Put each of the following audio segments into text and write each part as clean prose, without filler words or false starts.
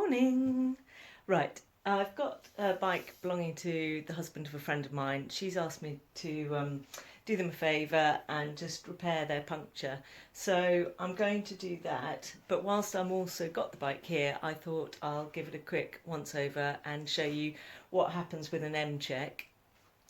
morning. Right, I've got a bike belonging to the husband of a friend of mine. She's asked me to do them a favour and just repair their puncture. So I'm going to do that. But whilst I'm also got the bike here, I thought I'll give it a quick once over and show you what happens with an M check.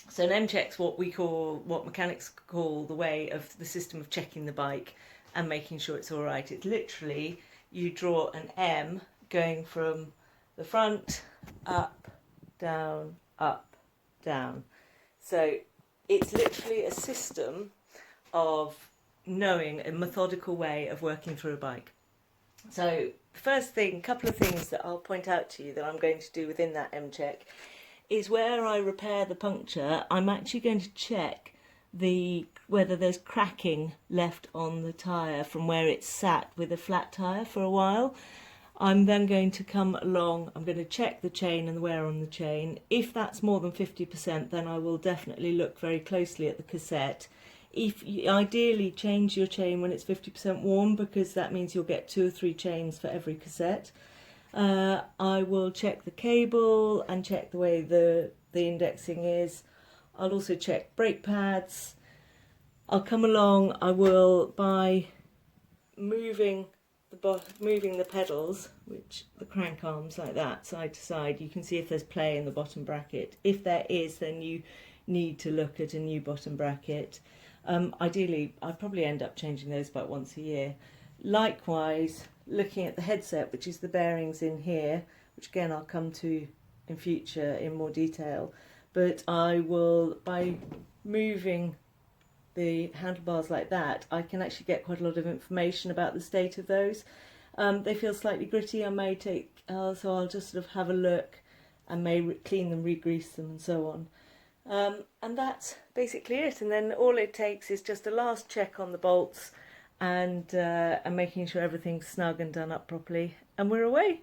So an M check's what mechanics call the way of the system of checking the bike and making sure it's all right. It's literally you draw an M going from the front up, down, up, down. So it's literally a system of knowing a methodical way of working through a bike. So the first thing, a couple of things that I'll point out to you that I'm going to do within that M check is where I repair the puncture, I'm actually going to check whether there's cracking left on the tyre from where it's sat with a flat tyre for a while. I'm then going to come along, I'm going to check the chain and the wear on the chain. If that's more than 50%, then I will definitely look very closely at the cassette. If you ideally change your chain when it's 50% worn, because that means you'll get 2 or 3 chains for every cassette. I will check the cable and check the way the indexing is. I'll also check brake pads. I'll come along, I will, by moving the pedals, which the crank arms like that, side to side, you can see if there's play in the bottom bracket. If there is, then you need to look at a new bottom bracket. Ideally, I'd probably end up changing those about once a year. Likewise, looking at the headset, which is the bearings in here, which again I'll come to in future in more detail, but I will, by moving the handlebars like that, I can actually get quite a lot of information about the state of those. They feel slightly gritty. I may take, so I'll just sort of have a look and may clean them, re-grease them and so on. And that's basically it. And then all it takes is just a last check on the bolts and making sure everything's snug and done up properly, and we're away.